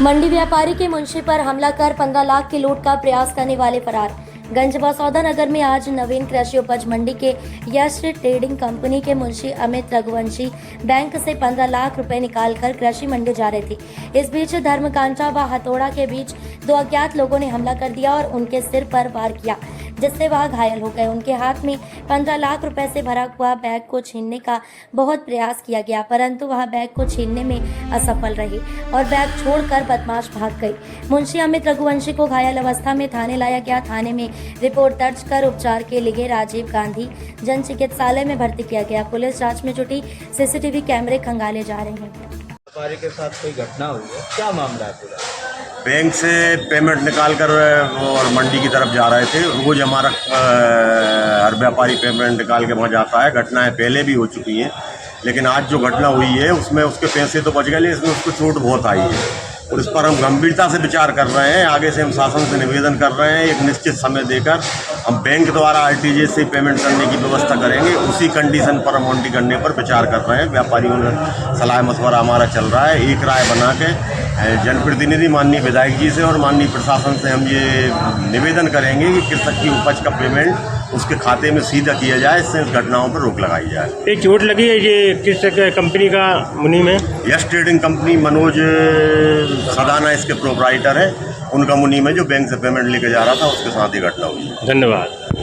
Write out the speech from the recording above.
मंडी व्यापारी के मुंशी पर हमला कर 15 लाख की लूट का प्रयास करने वाले फरार। गंजवा सौदा नगर में आज नवीन कृषि उपज मंडी के यश ट्रेडिंग कंपनी के मुंशी अमित रघुवंशी बैंक से 15 लाख रुपए निकालकर कृषि मंडी जा रहे थे। इस बीच धर्मकांटा व हथौड़ा के बीच दो अज्ञात लोगों ने हमला कर दिया और उनके सिर पर वार किया, जिससे वह घायल हो गए। उनके हाथ में 15 लाख रुपए से भरा हुआ बैग को छीनने का बहुत प्रयास किया गया, परंतु वह बैग को छीनने में असफल रहे और बैग छोड़कर बदमाश भाग गए। मुंशी अमित रघुवंशी को घायल अवस्था में थाने लाया गया। थाने में रिपोर्ट दर्ज कर उपचार के लिए राजीव गांधी जन चिकित्सालय में भर्ती किया गया। पुलिस जांच में जुटी, सीसीटीवी कैमरे खंगाले जा रहे हैं। व्यापारी के साथ कोई घटना हुई है, क्या मामला है पूरा? बैंक से पेमेंट निकाल कर और मंडी की तरफ जा रहे थे। रोज हमारा हर व्यापारी पेमेंट निकाल के वहाँ जाता है। घटनाएं पहले भी हो चुकी हैं, लेकिन आज जो घटना हुई है उसमें उसके पैसे तो बच गए, लेकिन इसमें उसको चोट बहुत आई है और इस पर हम गंभीरता से विचार कर रहे हैं। आगे से हम शासन से निवेदन कर रहे हैं, एक निश्चित समय देकर हम बैंक द्वारा आरटीजीएस से पेमेंट करने की व्यवस्था करेंगे। उसी कंडीशन पर हम मंडी करने पर विचार कर रहे हैं। व्यापारियों ने सलाह मशवरा हमारा चल रहा है। एक राय बना के जनप्रतिनिधि माननीय विधायक जी से और माननीय प्रशासन से हम ये निवेदन करेंगे कि कृषक की उपज का पेमेंट उसके खाते में सीधा किया जाए, इससे इस घटनाओं पर रोक लगाई जाए। एक चोट लगी है, ये किस कंपनी का मुनीम है? यश ट्रेडिंग कंपनी, मनोज सदाना इसके प्रोपराइटर है, उनका मुनीम है जो बैंक से पेमेंट लेके जा रहा था, उसके साथ ही घटना हुई। धन्यवाद।